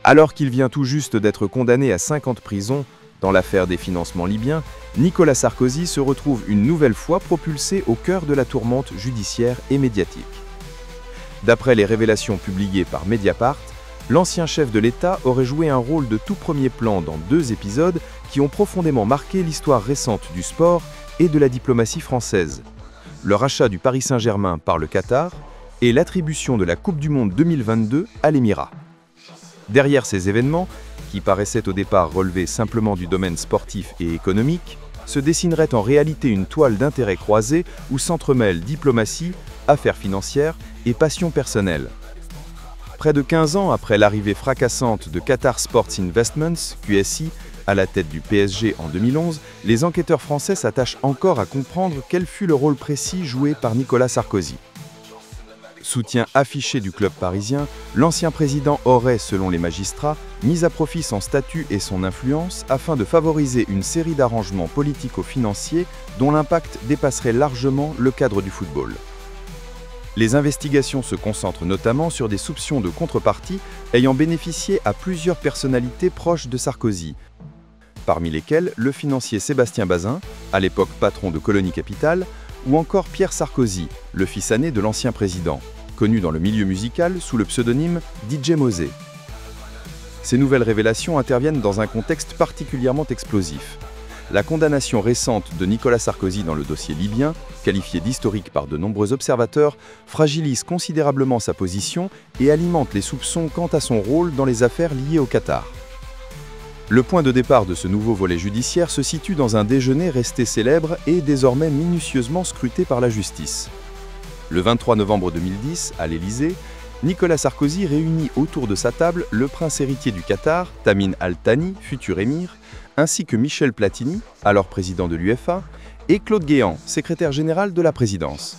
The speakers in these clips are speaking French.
Alors qu'il vient tout juste d'être condamné à 5 ans de prison dans l'affaire des financements libyens, Nicolas Sarkozy se retrouve une nouvelle fois propulsé au cœur de la tourmente judiciaire et médiatique. D'après les révélations publiées par Mediapart, l'ancien chef de l'État aurait joué un rôle de tout premier plan dans 2 épisodes qui ont profondément marqué l'histoire récente du sport et de la diplomatie française. Le rachat du Paris Saint-Germain par le Qatar et l'attribution de la Coupe du Monde 2022 à l'Émirat. Derrière ces événements, qui paraissaient au départ relever simplement du domaine sportif et économique, se dessinerait en réalité une toile d'intérêts croisés où s'entremêlent diplomatie, affaires financières et passion personnelle. Près de 15 ans après l'arrivée fracassante de Qatar Sports Investments, QSI, à la tête du PSG en 2011, les enquêteurs français s'attachent encore à comprendre quel fut le rôle précis joué par Nicolas Sarkozy. Soutien affiché du club parisien, l'ancien président aurait, selon les magistrats, mis à profit son statut et son influence afin de favoriser une série d'arrangements politico-financiers dont l'impact dépasserait largement le cadre du football. Les investigations se concentrent notamment sur des soupçons de contrepartie ayant bénéficié à plusieurs personnalités proches de Sarkozy, parmi lesquelles le financier Sébastien Bazin, à l'époque patron de Colonie Capital, ou encore Pierre Sarkozy, le fils aîné de l'ancien président, connu dans le milieu musical sous le pseudonyme DJ Mosé. Ces nouvelles révélations interviennent dans un contexte particulièrement explosif. La condamnation récente de Nicolas Sarkozy dans le dossier libyen, qualifié d'historique par de nombreux observateurs, fragilise considérablement sa position et alimente les soupçons quant à son rôle dans les affaires liées au Qatar. Le point de départ de ce nouveau volet judiciaire se situe dans un déjeuner resté célèbre et désormais minutieusement scruté par la justice. Le 23 novembre 2010, à l'Élysée, Nicolas Sarkozy réunit autour de sa table le prince héritier du Qatar, Tamim Al Thani, futur émir, ainsi que Michel Platini, alors président de l'UEFA, et Claude Guéant, secrétaire général de la présidence.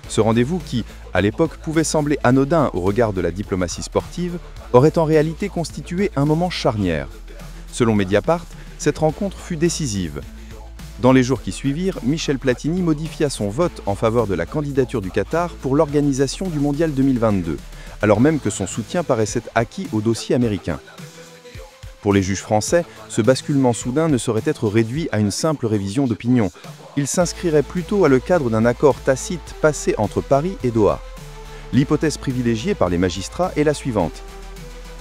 Ce rendez-vous qui, à l'époque, pouvait sembler anodin au regard de la diplomatie sportive, aurait en réalité constitué un moment charnière. Selon Mediapart, cette rencontre fut décisive. Dans les jours qui suivirent, Michel Platini modifia son vote en faveur de la candidature du Qatar pour l'organisation du Mondial 2022, alors même que son soutien paraissait acquis au dossier américain. Pour les juges français, ce basculement soudain ne saurait être réduit à une simple révision d'opinion. Il s'inscrirait plutôt à le cadre d'un accord tacite passé entre Paris et Doha. L'hypothèse privilégiée par les magistrats est la suivante.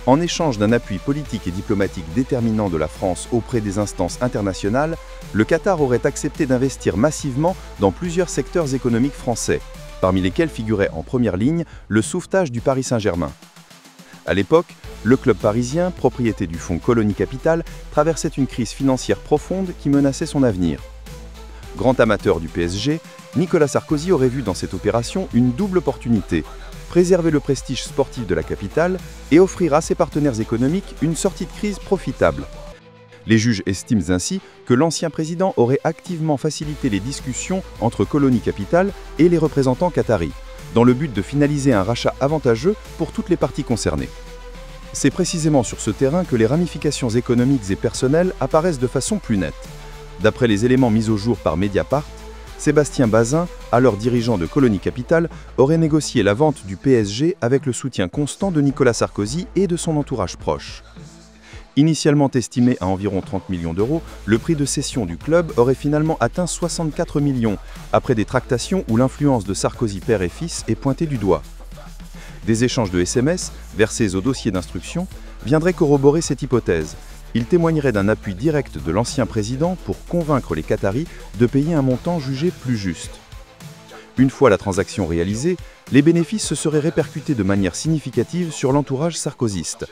En échange d'un appui politique et diplomatique déterminant de la France auprès des instances internationales, le Qatar aurait accepté d'investir massivement dans plusieurs secteurs économiques français, parmi lesquels figurait en première ligne le sauvetage du Paris Saint-Germain. À l'époque, le club parisien, propriété du fonds Colonie Capital, traversait une crise financière profonde qui menaçait son avenir. Grand amateur du PSG, Nicolas Sarkozy aurait vu dans cette opération une double opportunité: préserver le prestige sportif de la capitale et offrir à ses partenaires économiques une sortie de crise profitable. Les juges estiment ainsi que l'ancien président aurait activement facilité les discussions entre Colonie Capital et les représentants qataris, dans le but de finaliser un rachat avantageux pour toutes les parties concernées. C'est précisément sur ce terrain que les ramifications économiques et personnelles apparaissent de façon plus nette. D'après les éléments mis au jour par Mediapart, Sébastien Bazin, alors dirigeant de Colonie Capital, aurait négocié la vente du PSG avec le soutien constant de Nicolas Sarkozy et de son entourage proche. Initialement estimé à environ 30 millions d'euros, le prix de cession du club aurait finalement atteint 64 millions, après des tractations où l'influence de Sarkozy père et fils est pointée du doigt. Des échanges de SMS, versés au dossier d'instruction, viendraient corroborer cette hypothèse. Il témoignerait d'un appui direct de l'ancien président pour convaincre les Qataris de payer un montant jugé plus juste. Une fois la transaction réalisée, les bénéfices se seraient répercutés de manière significative sur l'entourage sarkozyste.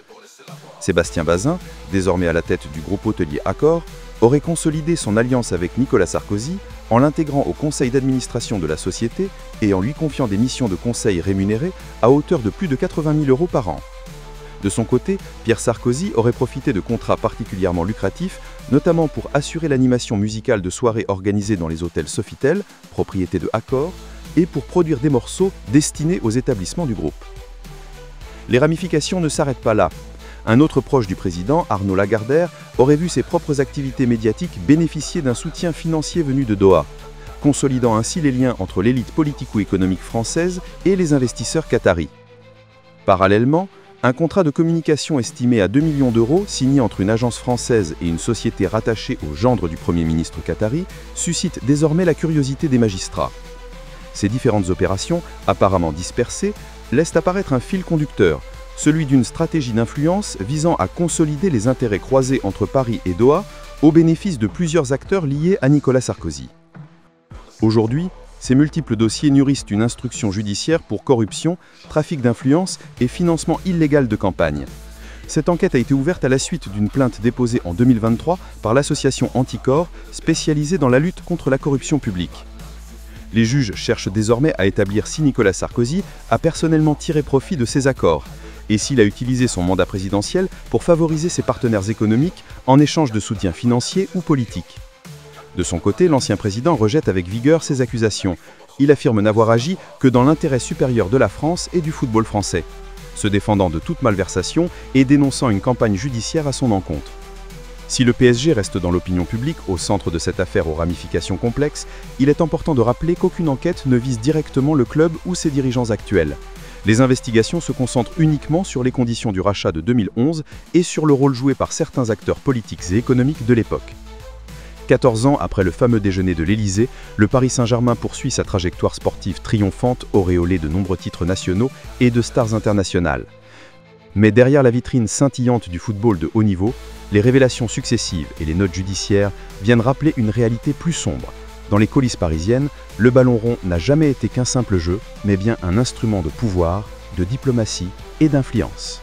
Sébastien Bazin, désormais à la tête du groupe hôtelier Accor, aurait consolidé son alliance avec Nicolas Sarkozy en l'intégrant au conseil d'administration de la société et en lui confiant des missions de conseil rémunérées à hauteur de plus de 80 000 € par an. De son côté, Pierre Sarkozy aurait profité de contrats particulièrement lucratifs, notamment pour assurer l'animation musicale de soirées organisées dans les hôtels Sofitel, propriété de Accor, et pour produire des morceaux destinés aux établissements du groupe. Les ramifications ne s'arrêtent pas là. Un autre proche du président, Arnaud Lagardère, aurait vu ses propres activités médiatiques bénéficier d'un soutien financier venu de Doha, consolidant ainsi les liens entre l'élite politico-économique française et les investisseurs qataris. Parallèlement, Un contrat de communication estimé à 2 millions d'euros, signé entre une agence française et une société rattachée au gendre du Premier ministre qatari, suscite désormais la curiosité des magistrats. Ces différentes opérations, apparemment dispersées, laissent apparaître un fil conducteur, celui d'une stratégie d'influence visant à consolider les intérêts croisés entre Paris et Doha au bénéfice de plusieurs acteurs liés à Nicolas Sarkozy. Aujourd'hui, ces multiples dossiers nourrissent une instruction judiciaire pour corruption, trafic d'influence et financement illégal de campagne. Cette enquête a été ouverte à la suite d'une plainte déposée en 2023 par l'association Anticor, spécialisée dans la lutte contre la corruption publique. Les juges cherchent désormais à établir si Nicolas Sarkozy a personnellement tiré profit de ces accords et s'il a utilisé son mandat présidentiel pour favoriser ses partenaires économiques en échange de soutien financier ou politique. De son côté, l'ancien président rejette avec vigueur ces accusations. Il affirme n'avoir agi que dans l'intérêt supérieur de la France et du football français, se défendant de toute malversation et dénonçant une campagne judiciaire à son encontre. Si le PSG reste dans l'opinion publique au centre de cette affaire aux ramifications complexes, il est important de rappeler qu'aucune enquête ne vise directement le club ou ses dirigeants actuels. Les investigations se concentrent uniquement sur les conditions du rachat de 2011 et sur le rôle joué par certains acteurs politiques et économiques de l'époque. 14 ans après le fameux déjeuner de l'Élysée, le Paris Saint-Germain poursuit sa trajectoire sportive triomphante, auréolée de nombreux titres nationaux et de stars internationales. Mais derrière la vitrine scintillante du football de haut niveau, les révélations successives et les notes judiciaires viennent rappeler une réalité plus sombre. Dans les coulisses parisiennes, le ballon rond n'a jamais été qu'un simple jeu, mais bien un instrument de pouvoir, de diplomatie et d'influence.